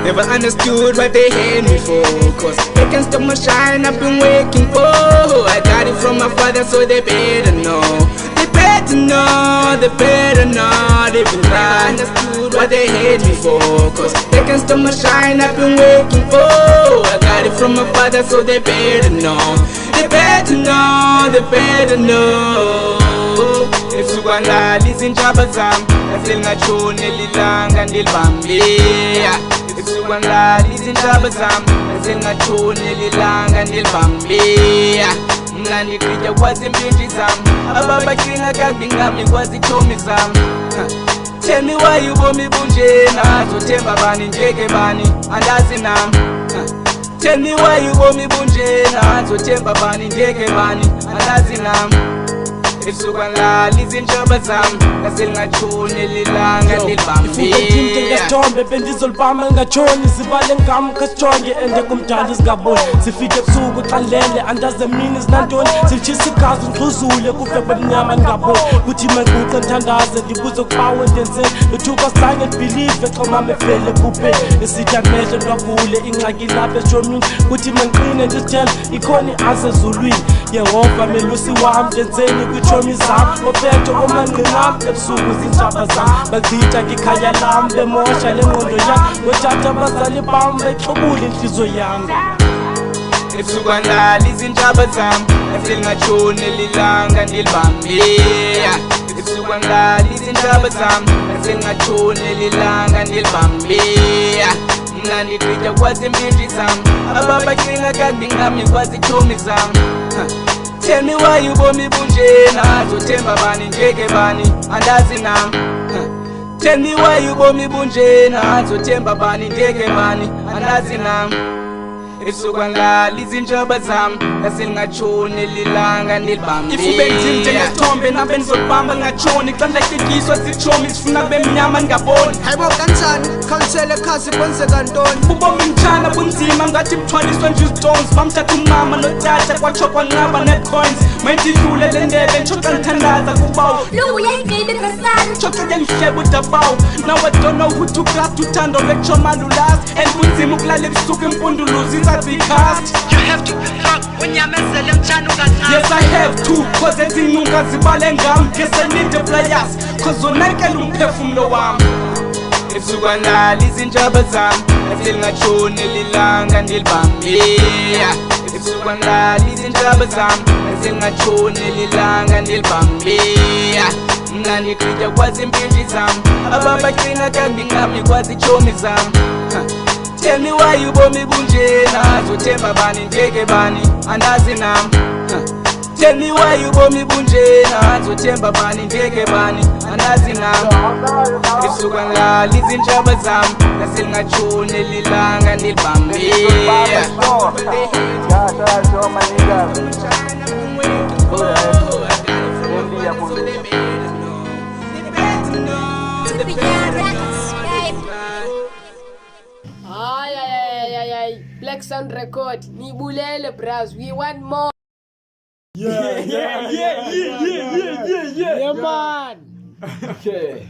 Never understood what they hate me for, cause they can stop my shine I've been waiting for. I got it from my father, so they better know. They better know, they better know. They been never understood what they hate me for, cause they can stop my shine I've been waiting for. I got it from my father, so they better know. They better know, they better know. Ebusuku ziitshaba zami, ngase lingatshoni elilanga ndilbambe. Ebusuku ziitshaba zami, ngase lingatshoni elilanga ndilbambe. Mna ndigqitya kwazi impinji zami, ababacinga kakubi ngami kwazi iitshomi zami. Tell me why ubomi bunjena, zothemba bani njeke bani andazi nam. Tell me why ubomi bunjena, zothemba bani njeke bani andazi nam. Ebusuku ziitshaba zami, ngase lingatshoni elilanga ndilbambe. Ngithombe bendizolibamba lingatshoni, zibale ngam khasijonge ende kumdala zingaboni. Zifike ebusuku xalele andazi emini zinantoni, zilitshisa igazi ngixhuzule kuve bemnyama ndingaboni. Kuthi manguqe ndithandaze ndibuze ukubawe ndenzeni, nothuka zange ndibhilive xa mama efele ebhupheni. Esithi amehlo ndwavule ingxaki lapha esitshomini, kuthi manqine ndizithele ikhona i-answer ezulwini. Yehova melusi wam ndenzeni kwiitshomi zam, ophethe omangqinam. Ebusuku ziitshaba zam bagqitha ngekhaya lam, bemosha lengqondo yam, ngothatha abazali bam bexhobula intliziyo yam. Ebusuku ziitshaba zami, ngase lingatshoni elilanga ndilbambe. Ebusuku ziitshaba zami, ngase lingatshoni elilanga ndilbambe. Mna ndigqitya kwazi impinji zami, ababacinga kakubi ngami kwazi iitshomi zami. Tell me why ubomi bunjena, zothemba bani njeke bani andazi nam. Tell me why ubomi bunjena, zothemba bani njeke bani andazi nam. Ebusuku ziitshaba zami, ngase lingatshoni elilanga ndilbambe. Ifube nzima njengesithombe nabe ndizolibamba lingatshoni, xa ndahlekiswa ziitshomi zifuna bemnyama ndingaboni. Hayibo kanjani, khawuthele khasi kwenzeka ntoni? Ubomi mtshana bunzima ngathi buthwaliswe nje istones. Bamthatha umama notata kwatsho kwanqaba necoins. Mayindidlule le ndebe ntsho xa ndithandaza kubawo. Tsho xa ndihleba udabawo. Now I don't know who to cast, uthando lwetshoma lulast. And kunzima ukulala ebusuku impunduluzi ingazi cast. You have to fuck unyamezele mtshana ungathanda. Yes I have to, cause ezinunga zibale ngam. Yes I need the players, cause zonakele umphefumlo wami. Ebusuku ziitshaba zami, ngase lingatshoni elilanga ndilbambe. Ebusuku ziitshaba zami, ngase lingatshoni elilanga ndilbambe. Mna ndigqitya kwazi impinji zami, ababacinga kakubi ngami kwazi iitshomi zami. Tell me why ubomi bunjena, zothemba bani njeke bani andazi nam. Tell me why ubomi bunjena, zothemba bani njeke bani andazi nam. Ebusuku ziitshaba zami, ngase lingatshoni elilanga ndilbambe. Ay, Black Sound Record, nibulele bras, we want more. Yeah man. Okay.